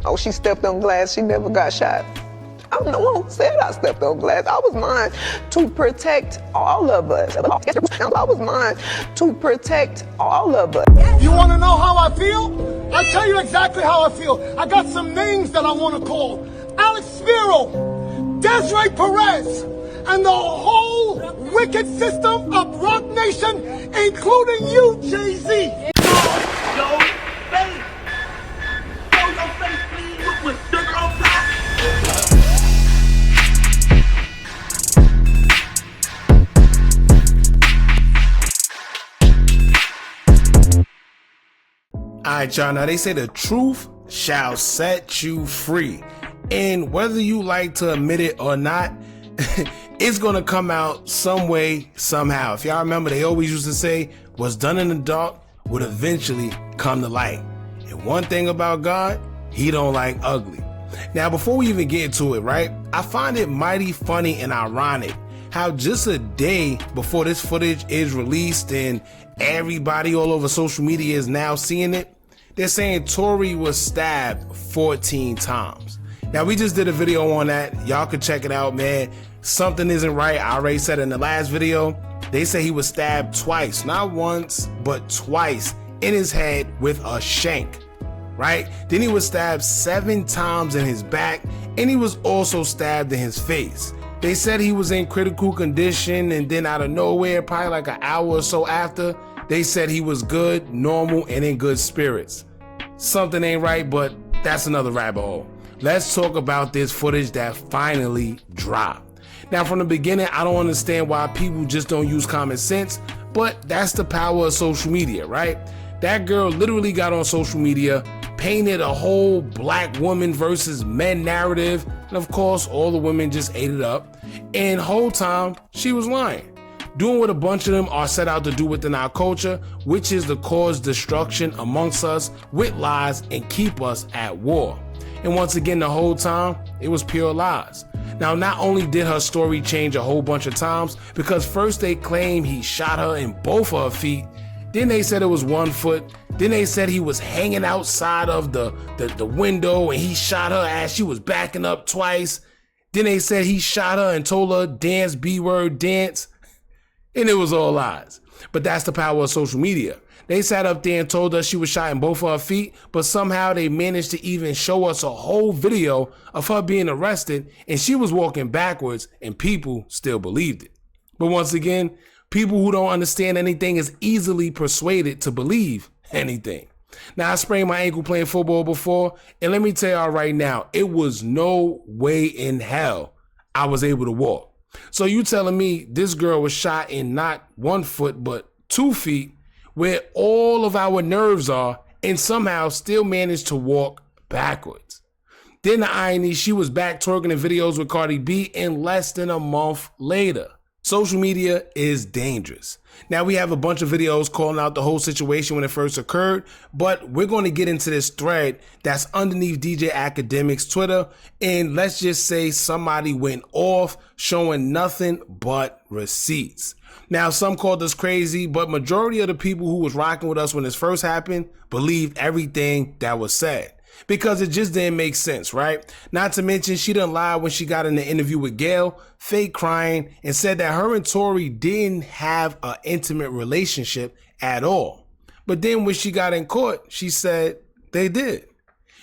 Oh, she stepped on glass, she never got shot. I'm the one who said I stepped on glass. I was mine to protect all of us. I was mine to protect all of us. You want to know how I feel? I'll tell you exactly how I feel. I got some names that I want to call. Alex Spiro, Desiree Perez, and the whole wicked system of Rock Nation, including you, Jay-Z. Yo, face. Show your face, please, with sugar on top. Alright, y'all, now they say the truth shall set you free. And whether you like to admit it or not, it's gonna come out some way, somehow. If y'all remember, they always used to say, what's done in the dark would eventually come to light. And one thing about God, he don't like ugly. Now, before we even get into it, right, I find it mighty funny and ironic how just a day before this footage is released and everybody all over social media is now seeing it, they're saying Tory was stabbed 14 times. Now, we just did a video on that. Y'all can check it out, man. Something isn't right. I already said in the last video, they say he was stabbed twice, not once, but twice in his head with a shank, right? Then he was stabbed 7 times in his back, and he was also stabbed in his face. They said he was in critical condition, and then out of nowhere, probably like an hour or so after, they said he was good, normal, and in good spirits. Something ain't right, but that's another rabbit hole. Let's talk about this footage that finally dropped. Now, from the beginning, I don't understand why people just don't use common sense, but that's the power of social media, right? That girl literally got on social media, painted a whole black woman versus men narrative, and of course, all the women just ate it up, and the whole time, she was lying. Doing what a bunch of them are set out to do within our culture, which is to cause destruction amongst us with lies and keep us at war. And once again, the whole time, it was pure lies. Now, not only did her story change a whole bunch of times, because first they claimed he shot her in both of her feet, then they said it was 1 foot, then they said he was hanging outside of the window and he shot her as she was backing up twice, then they said he shot her and told her dance, B-word, dance, and it was all lies. But that's the power of social media. They sat up there and told us she was shot in both of her feet, but somehow they managed to even show us a whole video of her being arrested and she was walking backwards and people still believed it. But once again, people who don't understand anything is easily persuaded to believe anything. Now, I sprained my ankle playing football before, and let me tell y'all right now, it was no way in hell I was able to walk. So you telling me this girl was shot in not 1 foot, but 2 feet, where all of our nerves are, and somehow still managed to walk backwards. Then the irony, she was back twerking in videos with Cardi B in less than a month later. Social media is dangerous. Now, we have a bunch of videos calling out the whole situation when it first occurred, but we're going to get into this thread that's underneath DJ Academic's Twitter, and let's just say somebody went off showing nothing but receipts. Now, some called us crazy, but majority of the people who was rocking with us when this first happened believed everything that was said. Because it just didn't make sense, right? Not to mention, she done lied when she got in the interview with Gail, fake crying, and said that her and Tory didn't have an intimate relationship at all. But then when she got in court, she said they did.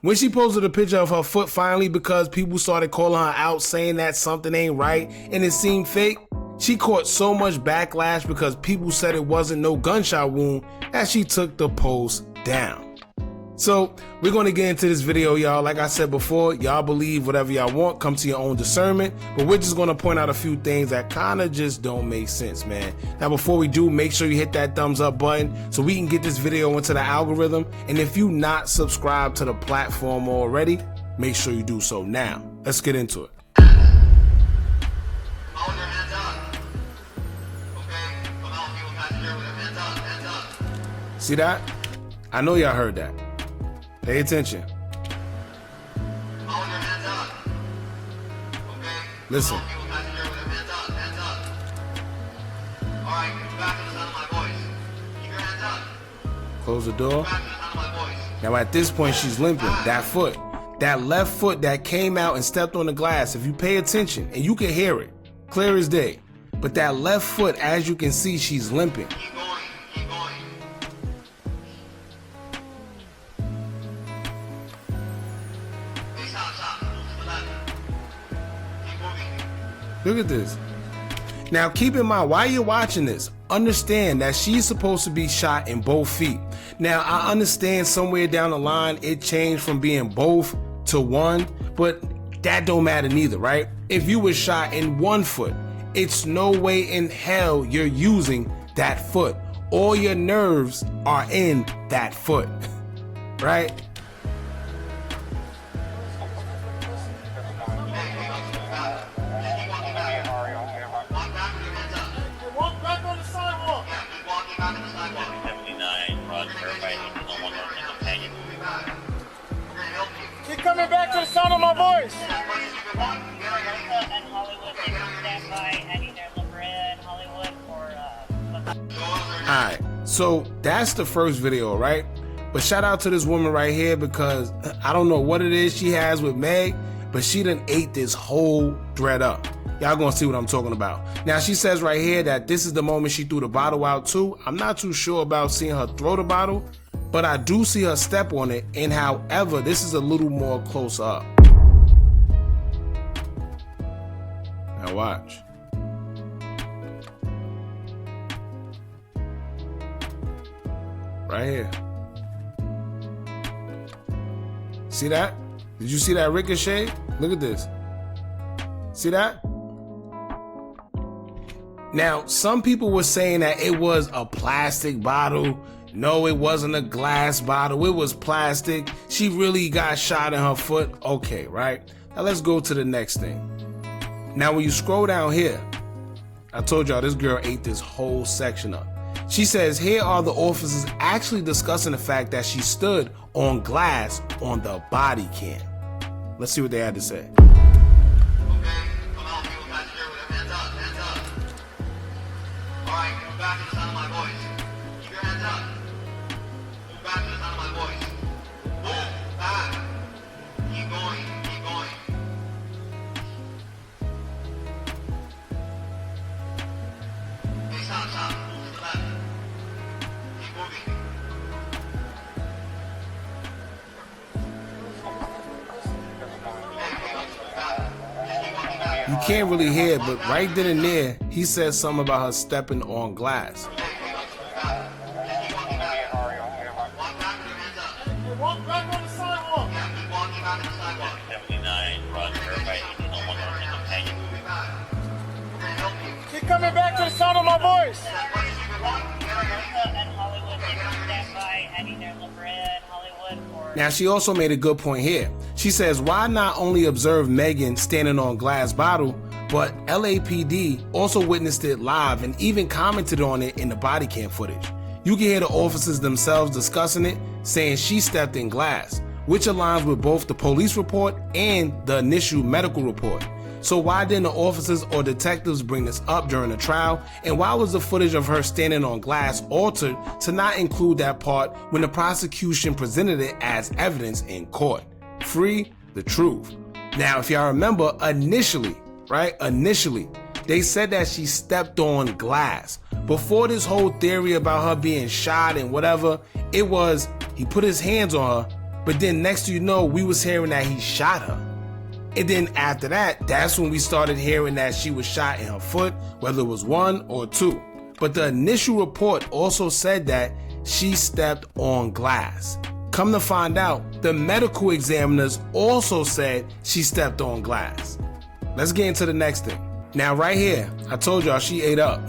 When she posted a picture of her foot finally because people started calling her out saying that something ain't right and it seemed fake, she caught so much backlash because people said it wasn't no gunshot wound that she took the post down. So we're going to get into this video, y'all. Like I said before, y'all believe whatever y'all want, come to your own discernment, but we're just going to point out a few things that kind of just don't make sense, man. Now, before we do, make sure you hit that thumbs up button so we can get this video into the algorithm. And if you not subscribed to the platform already, make sure you do so now. Let's get into it. See that? I know y'all heard that. Pay attention. Listen. Close the door. Now at this point she's limping, that foot. that left foot that came out and stepped on the glass, if you pay attention, and you can hear it, clear as day. But that left foot, as you can see, she's limping. Keep going, keep going. Hey, stop. Move to the left. Keep moving. Look at this. Now keep in mind, while you're watching this, understand that she's supposed to be shot in both feet. Now I understand somewhere down the line it changed from being both to one, but that don't matter neither, right? If you were shot in one foot, it's no way in hell you're using that foot. All your nerves are in that foot, right? Walk back on the sidewalk. Yeah, keep walking back to the sidewalk. 79, Roger, everybody needs to know one more companion. We're gonna help you. Keep coming back to the sound of my voice. As much as you can walk. And Hollywood, they can stand by heading there, La Brea and Hollywood for Alright, so that's the first video, right? But shout out to this woman right here, because I don't know what it is she has with Meg, but she done ate this whole thread up. Y'all gonna see what I'm talking about. Now she says right here that this is the moment she threw the bottle out too. I'm not too sure about seeing her throw the bottle, but I do see her step on it, and however, this is a little more close up. Now watch. Right here. See that? Did you see that ricochet? Look at this. See that? Now, some people were saying that it was a plastic bottle. No, it wasn't a glass bottle. It was plastic. She really got shot in her foot. Okay, right? Now let's go to the next thing. Now, when you scroll down here, I told y'all this girl ate this whole section up. She says, here are the officers actually discussing the fact that she stood on glass on the body cam. Let's see what they had to say. Okay, come on, people back here with their hands up, hands up. Alright, move back to the sound of my voice. Keep your hands up. Move back to the sound of my voice. Move back. Keep going, keep going. Hey, stop. Move to the left. Keep moving. You can't really hear, but right then and there, he says something about her stepping on glass. Walk back on the sidewalk. Yeah, keep walking back to the sidewalk. 79, Roger, everybody needs to know one more companion. We're gonna help you. Keep coming back to the sound of my voice. As much as you can walk. and Hollywood, they can stand by heading there, La Brea and Hollywood for Now, she also made a good point here. She says, why not only observe Megan standing on glass bottle, but LAPD also witnessed it live and even commented on it in the body cam footage. You can hear the officers themselves discussing it, saying she stepped in glass, which aligns with both the police report and the initial medical report. So why didn't the officers or detectives bring this up during the trial? And why was the footage of her standing on glass altered to not include that part when the prosecution presented it as evidence in court? Free the truth. Now, if y'all remember, initially, they said that she stepped on glass. Before this whole theory about her being shot and whatever, it was he put his hands on her, but then next thing you know, we was hearing that he shot her. And then after that, that's when we started hearing that she was shot in her foot, whether it was 1 or 2. But the initial report also said that she stepped on glass. Come to find out, the medical examiners also said she stepped on glass. Let's get into the next thing. Now right here, I told y'all she ate up.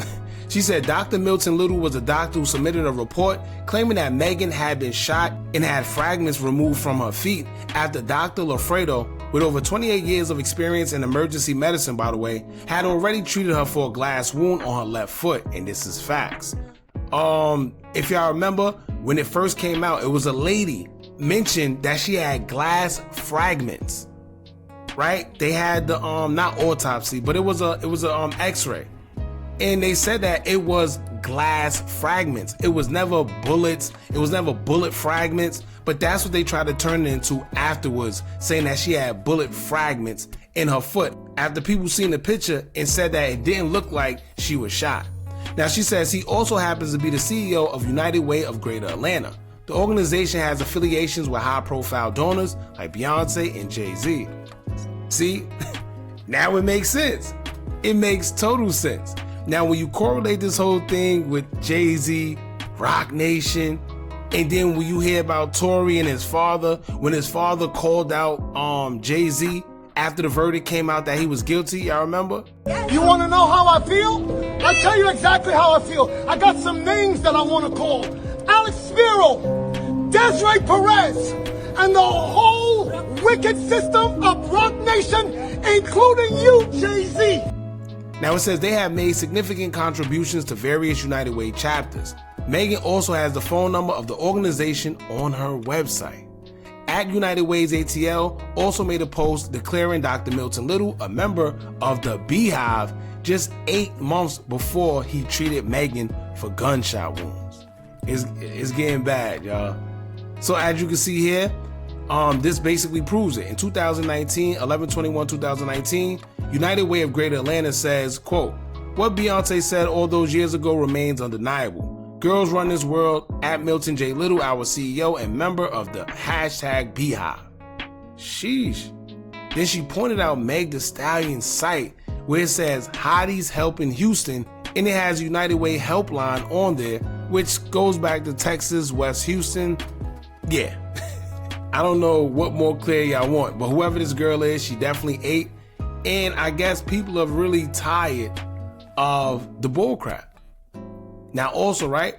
She said Dr. Milton Little was a doctor who submitted a report claiming that Megan had been shot and had fragments removed from her feet after Dr. Lafredo, with over 28 years of experience in emergency medicine, by the way, had already treated her for a glass wound on her left foot, and this is facts. If y'all remember, when it first came out, it was a lady mentioned that she had glass fragments, right? They had the not autopsy, but it was a X-ray, and they said that it was glass fragments. It was never bullets. It was never bullet fragments. but that's what they tried to turn it into afterwards, saying that she had bullet fragments in her foot after people seen the picture and said that it didn't look like she was shot. Now she says he also happens to be the CEO of United Way of Greater Atlanta. The organization has affiliations with high-profile donors like Beyonce and Jay-Z. See, now it makes sense. It makes total sense. Now when you correlate this whole thing with Jay-Z, Rock Nation, and then when you hear about Tory and his father, when his father called out Jay-Z after the verdict came out that he was guilty, y'all remember? You want to know how I feel? I'll tell you exactly how I feel. I got some names that I want to call. Alex Sh0t, Desiree Perez, and the whole wicked system of Rock Nation, including you, Jay-Z. Now it says they have made significant contributions to various United Way chapters. Megan also has the phone number of the organization on her website. At United Ways ATL also made a post declaring Dr. Milton Little a member of the Beehive just 8 months before he treated Megan for gunshot wounds. It's getting bad, y'all. So as you can see here, this basically proves it. In 2019, 11/21/2019, United Way of Greater Atlanta says, quote, "What Beyonce said all those years ago remains undeniable. Girls run this world. At Milton J. Little, our CEO and member of the #Beehive." Sheesh. Then she pointed out Meg Thee Stallion's site where it says Hotties Helping Houston, and it has United Way Helpline on there, which goes back to Texas, West Houston. Yeah. I don't know what more clear y'all want, but whoever this girl is, she definitely ate. And I guess people are really tired of the bullcrap. Now also, right,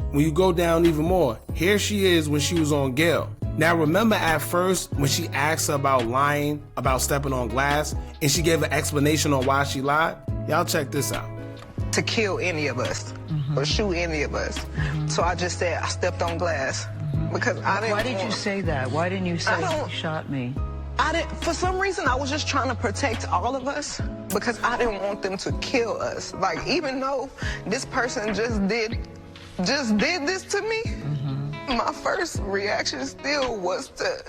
when you go down even more, here she is when she was on Gail. Now remember at first when she asked her about lying, about stepping on glass, and she gave an explanation on why she lied? Y'all check this out. To kill any of us or shoot any of us. So I just said I stepped on glass because I didn't. Why did you say that? Why didn't you say don't- he shot me? I didn't. For some reason, I was just trying to protect all of us because I didn't want them to kill us. Like even though this person just did this to me, my first reaction still was to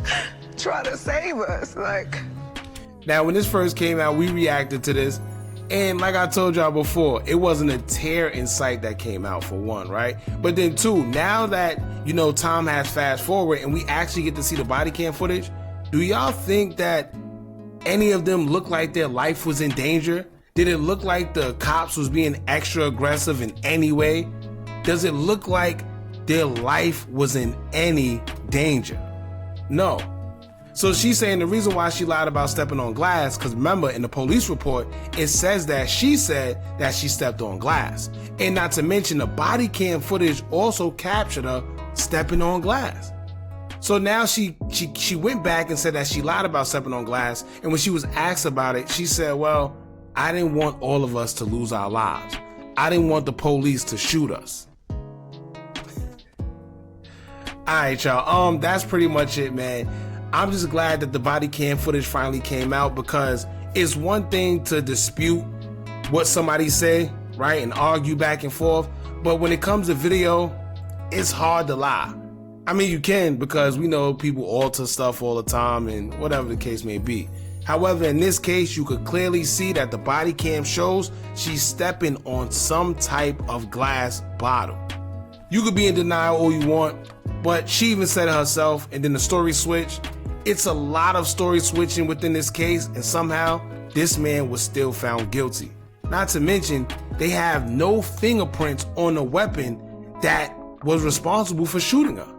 try to save us. Like. Now when this first came out, we reacted to this. And like I told y'all before, it wasn't a tear in sight that came out for one, right? But then two, now that, you know, Tom has fast forward and we actually get to see the body cam footage, do y'all think that any of them look like their life was in danger? Did it look like the cops was being extra aggressive in any way? Does it look like their life was in any danger? No. So she's saying the reason why she lied about stepping on glass, because remember in the police report, it says that she said that she stepped on glass. And not to mention the body cam footage also captured her stepping on glass. So now she went back and said that she lied about stepping on glass. And when she was asked about it, she said, well, I didn't want all of us to lose our lives. I didn't want the police to shoot us. All right, y'all. That's pretty much it, man. I'm just glad that the body cam footage finally came out, because it's one thing to dispute what somebody say, right, and argue back and forth, but when it comes to video, it's hard to lie. I mean, you can, because we know people alter stuff all the time and whatever the case may be. However, in this case, you could clearly see that the body cam shows she's stepping on some type of glass bottle. You could be in denial all you want, but she even said it herself, and then the story switched. It's a lot of story switching within this case, and somehow this man was still found guilty. Not to mention, they have no fingerprints on the weapon that was responsible for shooting her.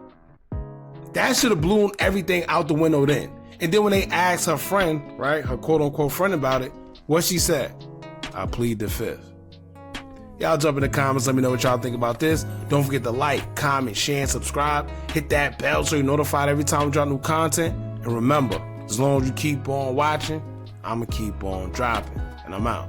That should have blown everything out the window then. And then when they asked her friend, right, her quote-unquote friend about it, what she said? I plead the fifth. Y'all jump in the comments, let me know what y'all think about this. Don't forget to like, comment, share, and subscribe. Hit that bell so you're notified every time we drop new content. And remember, as long as you keep on watching, I'ma keep on dropping. And I'm out.